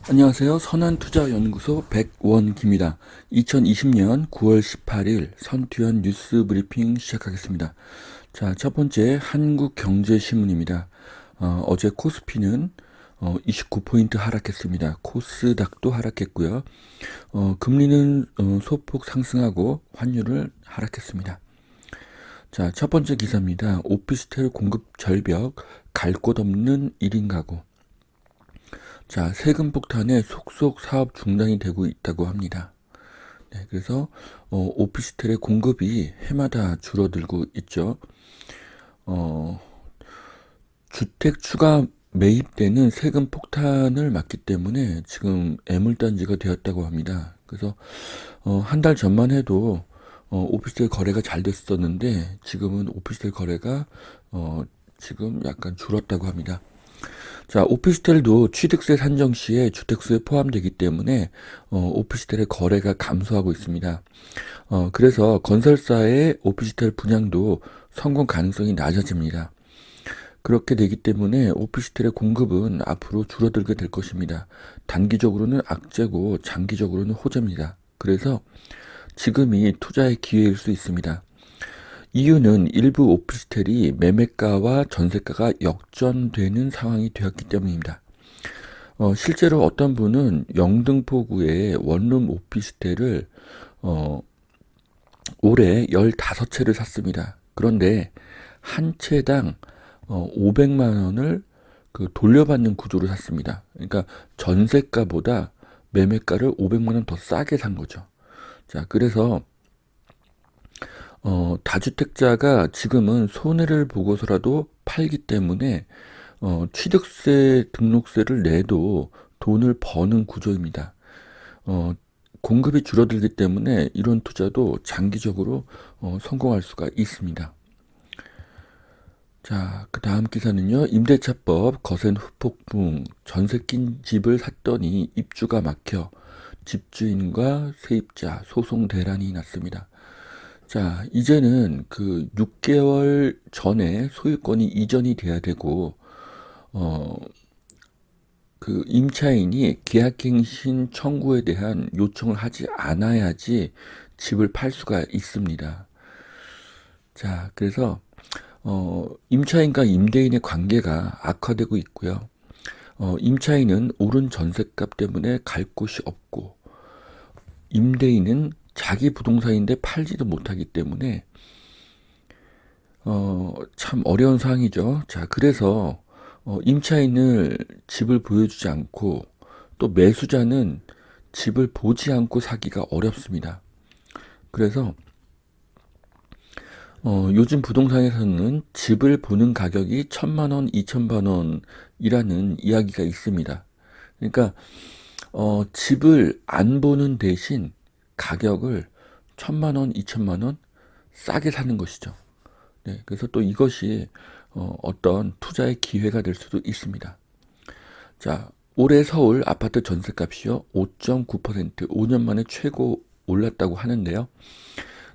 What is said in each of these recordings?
안녕하세요. 선한투자연구소 백원기입니다. 2020년 9월 18일 선투연 뉴스 브리핑 시작하겠습니다. 자, 첫 번째 한국경제신문입니다. 어제 코스피는 29포인트 하락했습니다. 코스닥도 하락했고요. 금리는 소폭 상승하고 환율을 하락했습니다. 자, 첫 번째 기사입니다. 오피스텔 공급 절벽, 갈 곳 없는 1인 가구. 자, 세금 폭탄에 속속 사업 중단이 되고 있다고 합니다. 네, 그래서 오피스텔의 공급이 해마다 줄어들고 있죠. 어, 주택 추가 매입 때는 세금 폭탄을 맞기 때문에 지금 애물단지가 되었다고 합니다. 그래서 한 달 전만 해도 오피스텔 거래가 잘 됐었는데 지금은 오피스텔 거래가 지금 약간 줄었다고 합니다. 자, 오피스텔도 취득세 산정 시에 주택수에 포함되기 때문에 오피스텔의 거래가 감소하고 있습니다. 그래서 건설사의 오피스텔 분양도 성공 가능성이 낮아집니다. 그렇게 되기 때문에 오피스텔의 공급은 앞으로 줄어들게 될 것입니다. 단기적으로는 악재고 장기적으로는 호재입니다. 그래서 지금이 투자의 기회일 수 있습니다. 이유는 일부 오피스텔이 매매가와 전세가가 역전되는 상황이 되었기 때문입니다. 실제로 어떤 분은 영등포구의 원룸 오피스텔을 올해 15채를 샀습니다. 그런데 한 채당 500만 원을 돌려받는 구조로 샀습니다. 그러니까 전세가보다 매매가를 500만 원 더 싸게 산 거죠. 자, 그래서 다주택자가 지금은 손해를 보고서라도 팔기 때문에 취득세, 등록세를 내도 돈을 버는 구조입니다. 공급이 줄어들기 때문에 이런 투자도 장기적으로 성공할 수가 있습니다. 자, 그 다음 기사는요. 임대차법 거센 후폭풍. 전세 낀 집을 샀더니 입주가 막혀 집주인과 세입자 소송 대란이 났습니다. 자, 이제는 6개월 전에 소유권이 이전이 돼야 되고, 임차인이 계약갱신 청구에 대한 요청을 하지 않아야지 집을 팔 수가 있습니다. 자, 그래서, 임차인과 임대인의 관계가 악화되고 있고요. 임차인은 오른 전셋값 때문에 갈 곳이 없고, 임대인은 자기 부동산인데 팔지도 못하기 때문에 참 어려운 상황이죠. 자, 그래서 임차인을 집을 보여주지 않고 또 매수자는 집을 보지 않고 사기가 어렵습니다. 그래서 요즘 부동산에서는 집을 보는 가격이 1,000만 원, 2천만 원이라는 이야기가 있습니다. 그러니까 집을 안 보는 대신 가격을 1,000만 원, 2천만 원 싸게 사는 것이죠. 네, 그래서 또 이것이 어떤 투자의 기회가 될 수도 있습니다. 자, 올해 서울 아파트 전세값이요 5.9% 5년 만에 최고 올랐다고 하는데요.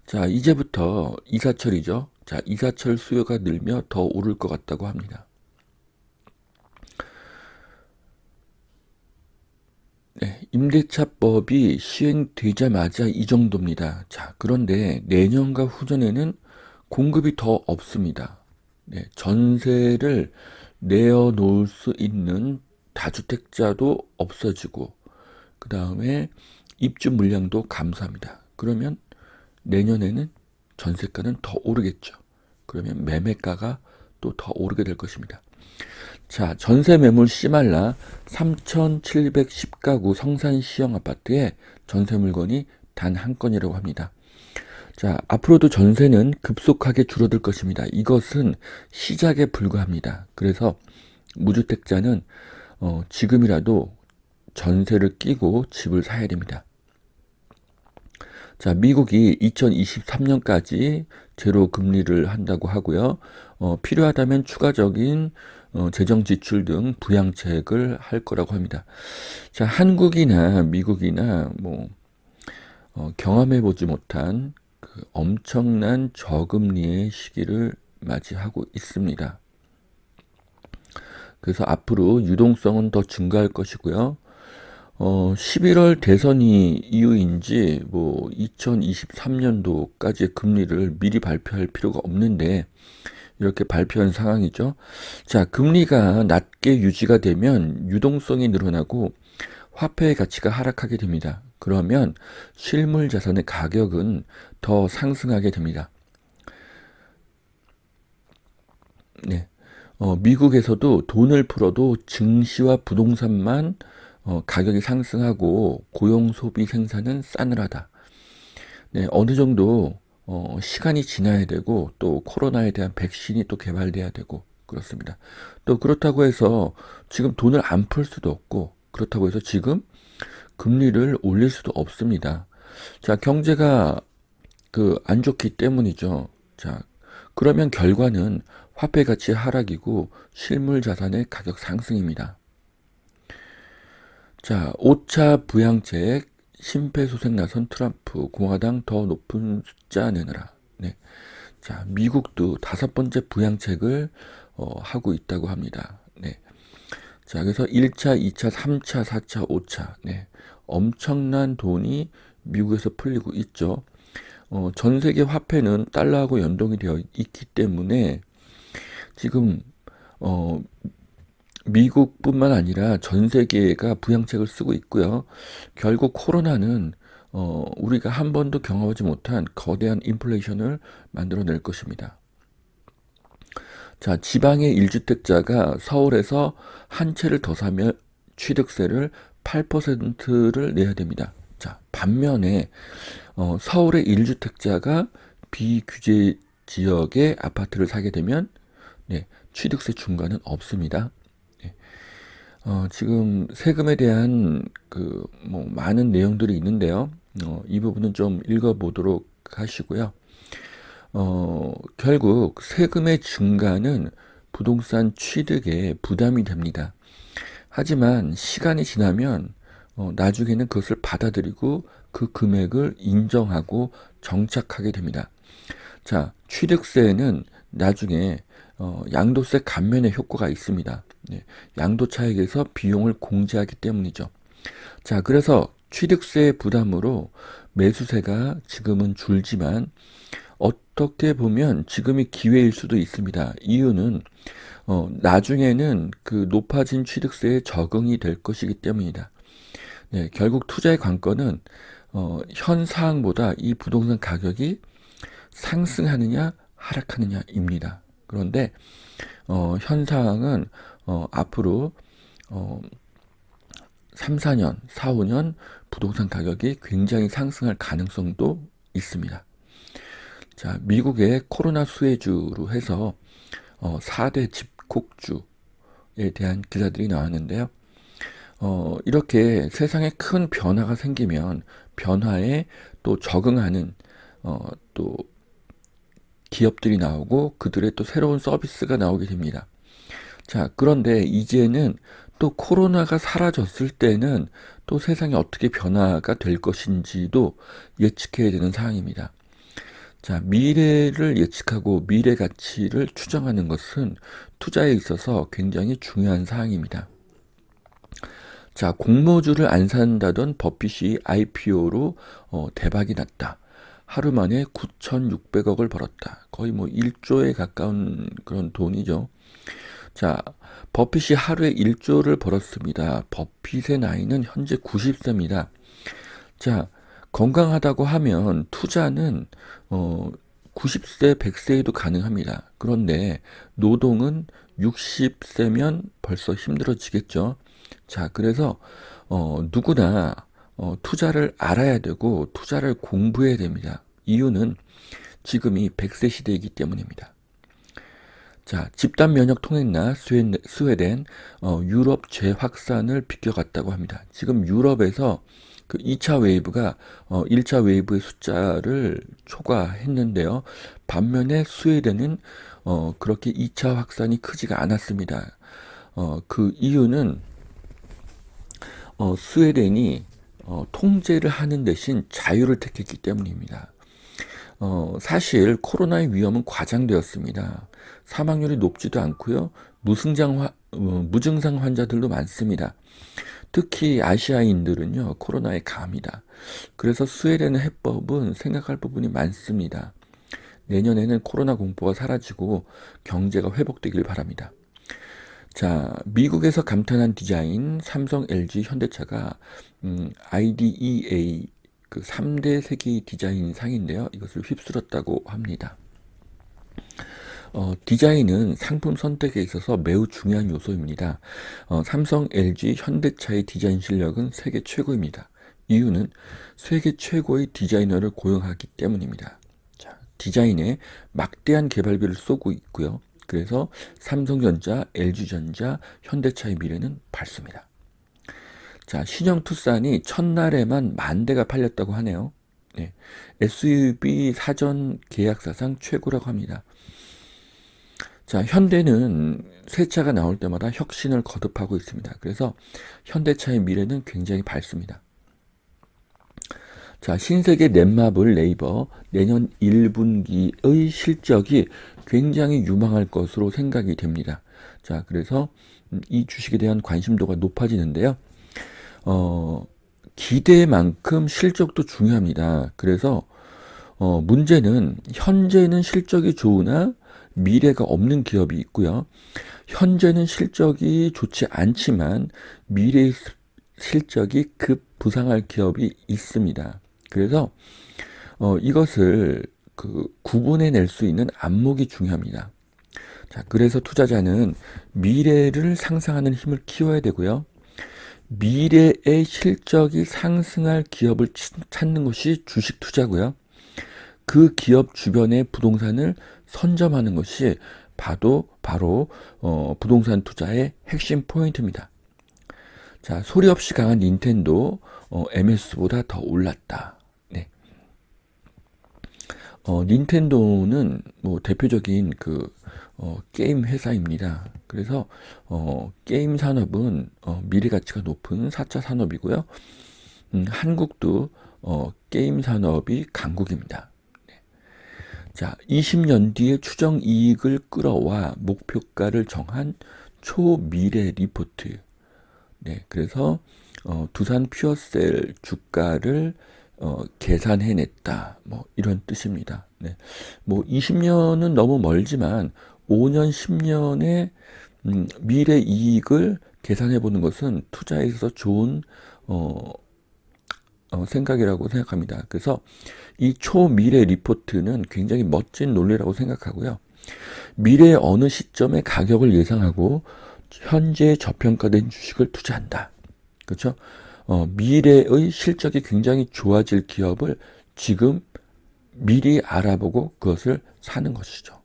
자, 이제부터 이사철이죠. 자, 이사철 수요가 늘며 더 오를 것 같다고 합니다. 네, 임대차법이 시행되자마자 이 정도입니다. 자, 그런데 내년과 후년에는 공급이 더 없습니다. 네, 전세를 내어놓을 수 있는 다주택자도 없어지고, 그 다음에 입주 물량도 감소합니다. 그러면 내년에는 전세가는 더 오르겠죠. 그러면 매매가가 또 더 오르게 될 것입니다. 자, 전세 매물 씨말라 3,710가구 성산 시형 아파트에 전세 물건이 단 한 건이라고 합니다. 자, 앞으로도 전세는 급속하게 줄어들 것입니다. 이것은 시작에 불과합니다. 그래서 무주택자는 지금이라도 전세를 끼고 집을 사야 됩니다. 자, 미국이 2023년까지 제로 금리를 한다고 하고요. 필요하다면 추가적인 재정 지출 등 부양책을 할 거라고 합니다. 자, 한국이나 미국이나 경험해 보지 못한 엄청난 저금리의 시기를 맞이하고 있습니다. 그래서 앞으로 유동성은 더 증가할 것이고요. 11월 대선이 이유인지 뭐 2023년도까지의 금리를 미리 발표할 필요가 없는데 이렇게 발표한 상황이죠. 자, 금리가 낮게 유지가 되면 유동성이 늘어나고 화폐의 가치가 하락하게 됩니다. 그러면 실물 자산의 가격은 더 상승하게 됩니다. 네. 미국에서도 돈을 풀어도 증시와 부동산만 가격이 상승하고 고용 소비 생산은 싸늘하다. 네, 어느 정도 시간이 지나야 되고 또 코로나에 대한 백신이 또 개발돼야 되고 그렇습니다. 또 그렇다고 해서 지금 돈을 안 풀 수도 없고 그렇다고 해서 지금 금리를 올릴 수도 없습니다. 자, 경제가 안 좋기 때문이죠. 자, 그러면 결과는 화폐 가치 하락이고 실물 자산의 가격 상승입니다. 자, 5차 부양책 심폐소생 나선 트럼프 공화당 더 높은 숫자 내느라. 네. 자, 미국도 5번째 부양책을 하고 있다고 합니다. 네. 자, 그래서 1차, 2차, 3차, 4차, 5차. 네. 엄청난 돈이 미국에서 풀리고 있죠. 전 세계 화폐는 달러하고 연동이 되어 있기 때문에 지금 미국뿐만 아니라 전 세계가 부양책을 쓰고 있고요. 결국 코로나는 우리가 한 번도 경험하지 못한 거대한 인플레이션을 만들어낼 것입니다. 자, 지방의 1주택자가 서울에서 한 채를 더 사면 취득세를 8%를 내야 됩니다. 자, 반면에 서울의 1주택자가 비규제 지역의 아파트를 사게 되면 네, 취득세 중과는 없습니다. 네. 지금 세금에 대한 뭐 많은 내용들이 있는데요. 이 부분은 좀 읽어보도록 하시고요. 결국 세금의 증가는 부동산 취득에 부담이 됩니다. 하지만 시간이 지나면 나중에는 그것을 받아들이고 그 금액을 인정하고 정착하게 됩니다. 자, 취득세는 나중에 양도세 감면의 효과가 있습니다. 네, 양도 차익에서 비용을 공제하기 때문이죠. 자, 그래서 취득세 부담으로 매수세가 지금은 줄지만 어떻게 보면 지금이 기회일 수도 있습니다. 이유는 나중에는 그 높아진 취득세에 적응이 될 것이기 때문이다. 네, 결국 투자의 관건은 현 상황보다 이 부동산 가격이 상승하느냐 하락하느냐입니다. 그런데 현 상황은 앞으로 3, 4년, 4, 5년 부동산 가격이 굉장히 상승할 가능성도 있습니다. 자, 미국의 코로나 수혜주로 해서 4대 집콕주에 대한 기사들이 나왔는데요. 이렇게 세상에 큰 변화가 생기면 변화에 또 적응하는 또 기업들이 나오고 그들의 또 새로운 서비스가 나오게 됩니다. 자, 그런데 이제는 또 코로나가 사라졌을 때는 또 세상이 어떻게 변화가 될 것인지도 예측해야 되는 상황입니다. 자, 미래를 예측하고 미래 가치를 추정하는 것은 투자에 있어서 굉장히 중요한 사항입니다. 자, 공모주를 안 산다던 버핏이 IPO로 대박이 났다. 하루 만에 9,600억을 벌었다. 거의 뭐 1조에 가까운 그런 돈이죠. 자, 버핏이 하루에 1조를 벌었습니다. 버핏의 나이는 현재 90세입니다. 자, 건강하다고 하면 투자는 90세, 100세에도 가능합니다. 그런데 노동은 60세면 벌써 힘들어지겠죠. 자, 그래서 누구나 투자를 알아야 되고 투자를 공부해야 됩니다. 이유는 지금이 100세 시대이기 때문입니다. 자, 집단 면역 통했나 스웨덴 유럽 재확산을 비껴갔다고 합니다. 지금 유럽에서 그 2차 웨이브가 1차 웨이브의 숫자를 초과했는데요. 반면에 스웨덴은 그렇게 2차 확산이 크지가 않았습니다. 그 이유는 스웨덴이 통제를 하는 대신 자유를 택했기 때문입니다. 사실 코로나의 위험은 과장되었습니다. 사망률이 높지도 않고요. 무증상 환자들도 많습니다. 특히 아시아인들은요, 코로나에 강합니다. 그래서 스웨덴의 해법은 생각할 부분이 많습니다. 내년에는 코로나 공포가 사라지고 경제가 회복되길 바랍니다. 자, 미국에서 감탄한 디자인 삼성, LG, 현대차가 IDEA 그 3대 세계 디자인 상인데요. 이것을 휩쓸었다고 합니다. 디자인은 상품 선택에 있어서 매우 중요한 요소입니다. 삼성, LG, 현대차의 디자인 실력은 세계 최고입니다. 이유는 세계 최고의 디자이너를 고용하기 때문입니다. 자, 디자인에 막대한 개발비를 쏘고 있고요. 그래서 삼성전자, LG전자, 현대차의 미래는 밝습니다. 자, 신형 투싼이 첫날에만 10,000대가 팔렸다고 하네요. 네, SUV 사전 계약사상 최고라고 합니다. 자, 현대는 새 차가 나올 때마다 혁신을 거듭하고 있습니다. 그래서 현대차의 미래는 굉장히 밝습니다. 자, 신세계 넷마블 네이버 내년 1분기의 실적이 굉장히 유망할 것으로 생각이 됩니다. 자, 그래서 이 주식에 대한 관심도가 높아지는데요. 기대만큼 실적도 중요합니다. 그래서 문제는 현재는 실적이 좋으나 미래가 없는 기업이 있고요. 현재는 실적이 좋지 않지만 미래의 실적이 급 부상할 기업이 있습니다. 그래서 이것을 구분해낼 수 있는 안목이 중요합니다. 자, 그래서 투자자는 미래를 상상하는 힘을 키워야 되고요. 미래의 실적이 상승할 기업을 찾는 것이 주식 투자고요. 그 기업 주변의 부동산을 선점하는 것이 바로 부동산 투자의 핵심 포인트입니다. 자, 소리 없이 강한 닌텐도 MS보다 더 올랐다. 네. 닌텐도는 대표적인 게임 회사입니다. 그래서 게임 산업은 미래 가치가 높은 4차 산업이고요. 한국도 게임 산업이 강국입니다. 네. 자, 20년 뒤에 추정 이익을 끌어와 목표가를 정한 초미래 리포트. 네, 그래서 두산 퓨어셀 주가를 계산해냈다. 이런 뜻입니다. 네, 20년은 너무 멀지만 5년, 10년의 미래 이익을 계산해보는 것은 투자에 있어서 좋은 생각이라고 생각합니다. 그래서 이 초미래 리포트는 굉장히 멋진 논리라고 생각하고요. 미래의 어느 시점에 가격을 예상하고 현재 저평가된 주식을 투자한다. 그렇죠? 미래의 실적이 굉장히 좋아질 기업을 지금 미리 알아보고 그것을 사는 것이죠.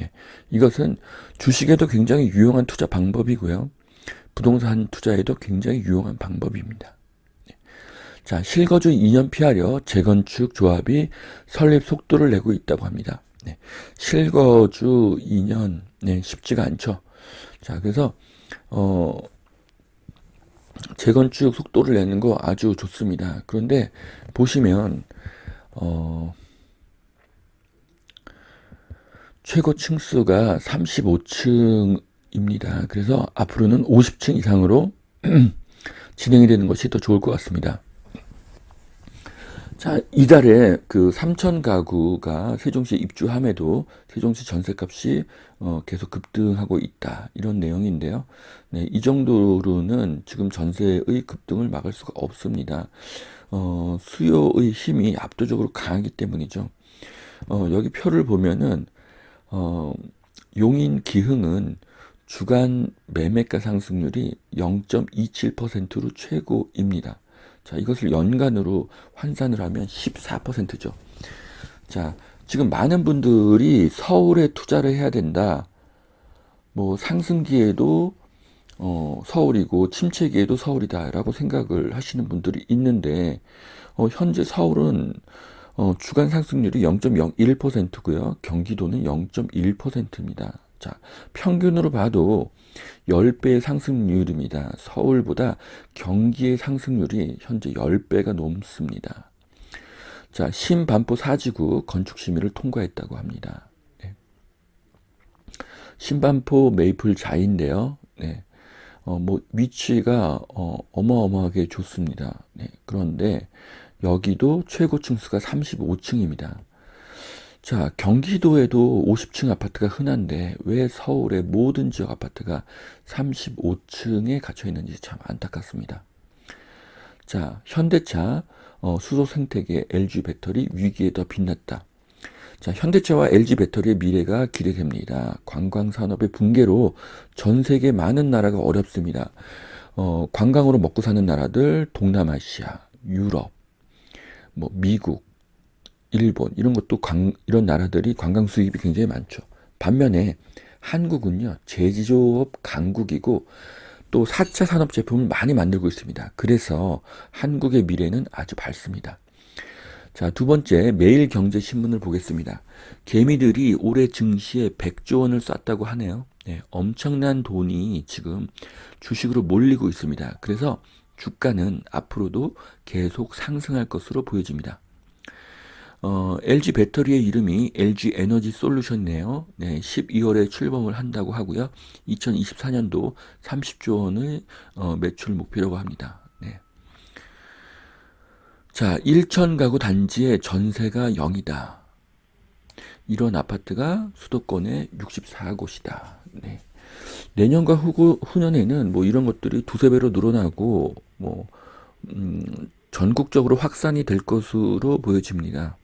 예, 이것은 주식에도 굉장히 유용한 투자 방법이고요. 부동산 투자에도 굉장히 유용한 방법입니다. 예. 자, 실거주 2년 피하려 재건축 조합이 설립 속도를 내고 있다고 합니다. 네, 실거주 2년, 네, 쉽지가 않죠. 자, 그래서 재건축 속도를 내는 거 아주 좋습니다. 그런데 보시면 최고 층수가 35층입니다. 그래서 앞으로는 50층 이상으로 진행이 되는 것이 더 좋을 것 같습니다. 자, 이달에 3천 가구가 세종시에 입주함에도 세종시 전셋값이 계속 급등하고 있다. 이런 내용인데요. 네, 이 정도로는 지금 전세의 급등을 막을 수가 없습니다. 수요의 힘이 압도적으로 강하기 때문이죠. 여기 표를 보면은 용인 기흥은 주간 매매가 상승률이 0.27%로 최고입니다. 자, 이것을 연간으로 환산을 하면 14%죠. 자, 지금 많은 분들이 서울에 투자를 해야 된다. 상승기에도 서울이고 침체기에도 서울이다라고 생각을 하시는 분들이 있는데 현재 서울은 주간 상승률이 0.01%고요. 경기도는 0.1%입니다. 자, 평균으로 봐도 10배의 상승률입니다. 서울보다 경기의 상승률이 현재 10배가 넘습니다. 자, 신반포 사지구 건축심의를 통과했다고 합니다. 네. 신반포 메이플 자인데요. 네. 뭐 위치가 어마어마하게 좋습니다. 네, 그런데 여기도 최고층 수가 35층입니다. 자, 경기도에도 50층 아파트가 흔한데 왜 서울의 모든 지역 아파트가 35층에 갇혀 있는지 참 안타깝습니다. 자, 현대차 수소 생태계 LG 배터리 위기에 더 빛났다. 자, 현대차와 LG 배터리의 미래가 기대됩니다. 관광 산업의 붕괴로 전 세계 많은 나라가 어렵습니다. 관광으로 먹고 사는 나라들, 동남아시아, 유럽, 뭐 미국, 일본 이런 나라들이 관광 수입이 굉장히 많죠. 반면에 한국은요, 제조업 강국이고 또 4차 산업 제품을 많이 만들고 있습니다. 그래서 한국의 미래는 아주 밝습니다. 자, 두 번째, 매일경제신문을 보겠습니다. 개미들이 올해 증시에 100조 원을 쐈다고 하네요. 네, 엄청난 돈이 지금 주식으로 몰리고 있습니다. 그래서 주가는 앞으로도 계속 상승할 것으로 보여집니다. LG 배터리의 이름이 LG 에너지 솔루션이네요. 네, 12월에 출범을 한다고 하고요. 2024년도 30조 원의 매출 목표라고 합니다. 네. 자, 1천 가구 단지의 전세가 0이다. 이런 아파트가 수도권에 64곳이다. 네. 내년과 후년에는 뭐 이런 것들이 두세 배로 늘어나고 뭐 전국적으로 확산이 될 것으로 보여집니다.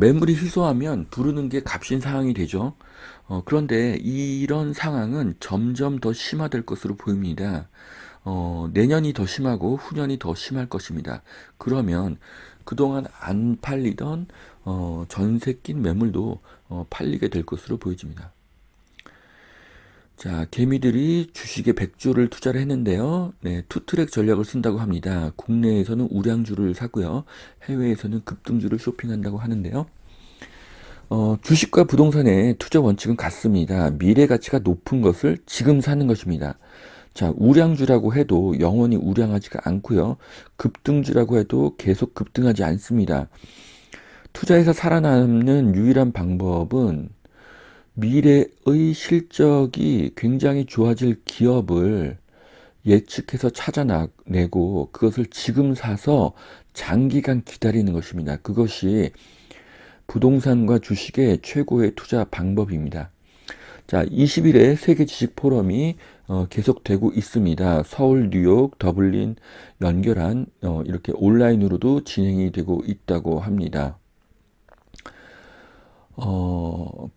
매물이 희소하면 부르는 게 값인 상황이 되죠. 그런데 이런 상황은 점점 더 심화될 것으로 보입니다. 내년이 더 심하고 후년이 더 심할 것입니다. 그러면 그동안 안 팔리던 전세 낀 매물도 팔리게 될 것으로 보여집니다. 자, 개미들이 주식에 100조를 투자를 했는데요. 네, 투트랙 전략을 쓴다고 합니다. 국내에서는 우량주를 사고요. 해외에서는 급등주를 쇼핑한다고 하는데요. 주식과 부동산의 투자 원칙은 같습니다. 미래 가치가 높은 것을 지금 사는 것입니다. 자, 우량주라고 해도 영원히 우량하지가 않고요. 급등주라고 해도 계속 급등하지 않습니다. 투자에서 살아남는 유일한 방법은 미래의 실적이 굉장히 좋아질 기업을 예측해서 찾아내고 그것을 지금 사서 장기간 기다리는 것입니다. 그것이 부동산과 주식의 최고의 투자 방법입니다. 자, 20일에 세계 지식 포럼이 계속되고 있습니다. 서울, 뉴욕, 더블린 연결한 이렇게 온라인으로도 진행이 되고 있다고 합니다.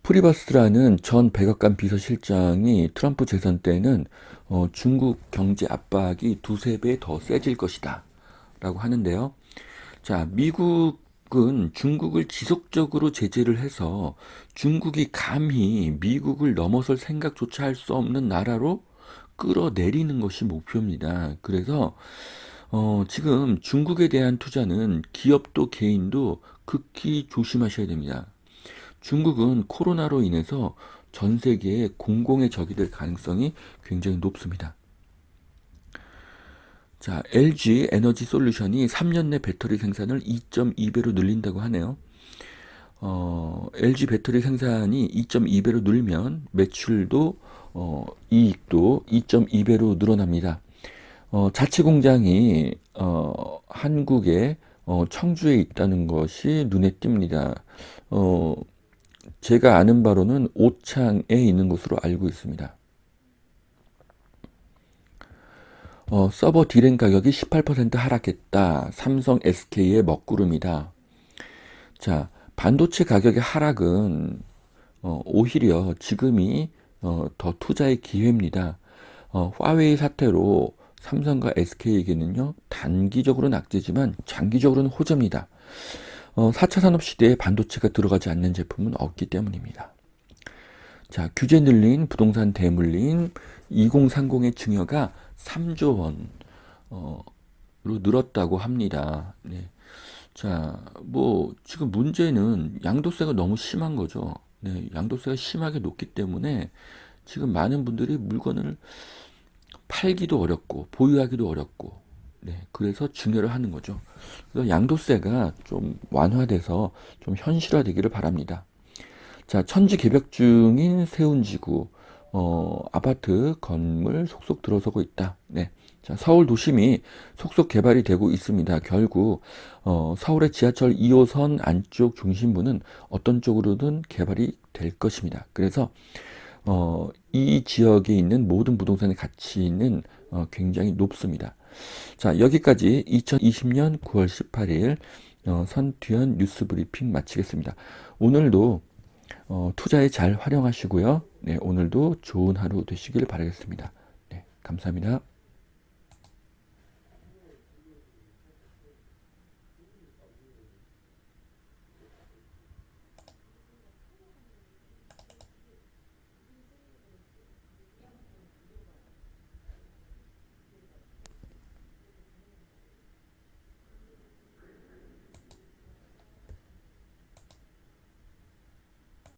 프리버스라는 전 백악관 비서실장이 트럼프 재선 때는 중국 경제 압박이 두세 배 더 세질 것이다 라고 하는데요. 자, 미국은 중국을 지속적으로 제재를 해서 중국이 감히 미국을 넘어설 생각조차 할 수 없는 나라로 끌어내리는 것이 목표입니다. 그래서 지금 중국에 대한 투자는 기업도 개인도 극히 조심하셔야 됩니다. 중국은 코로나로 인해서 전 세계의 공공의 적이 될 가능성이 굉장히 높습니다. 자, LG 에너지 솔루션이 3년 내 배터리 생산을 2.2배로 늘린다고 하네요. LG 배터리 생산이 2.2배로 늘면 매출도 이익도 2.2배로 늘어납니다. 자체 공장이 한국의 청주에 있다는 것이 눈에 띕니다. 제가 아는 바로는 오창에 있는 것으로 알고 있습니다. 서버 D램 가격이 18% 하락했다. 삼성 SK의 먹구름이다. 자, 반도체 가격의 하락은 오히려 지금이 더 투자의 기회입니다. 화웨이 사태로 삼성과 SK에게는요, 단기적으로는 악재지만 장기적으로는 호재입니다. 4차 산업 시대에 반도체가 들어가지 않는 제품은 없기 때문입니다. 자, 규제 늘린 부동산 대물림 2030의 증여가 3조 원으로 늘었다고 합니다. 네. 자, 뭐 지금 문제는 양도세가 너무 심한 거죠. 네, 양도세가 심하게 높기 때문에 지금 많은 분들이 물건을 팔기도 어렵고 보유하기도 어렵고, 네, 그래서 증여를 하는 거죠. 그래서 양도세가 좀 완화돼서 좀 현실화되기를 바랍니다. 자, 천지 개벽 중인 세운지구 아파트 건물 속속 들어서고 있다. 네. 자, 서울 도심이 속속 개발이 되고 있습니다. 결국 서울의 지하철 2호선 안쪽 중심부는 어떤 쪽으로든 개발이 될 것입니다. 그래서 이 지역에 있는 모든 부동산의 가치는 굉장히 높습니다. 자, 여기까지 2020년 9월 18일 선투연 뉴스 브리핑 마치겠습니다. 오늘도 투자에 잘 활용하시고요. 네, 오늘도 좋은 하루 되시길 바라겠습니다. 네, 감사합니다.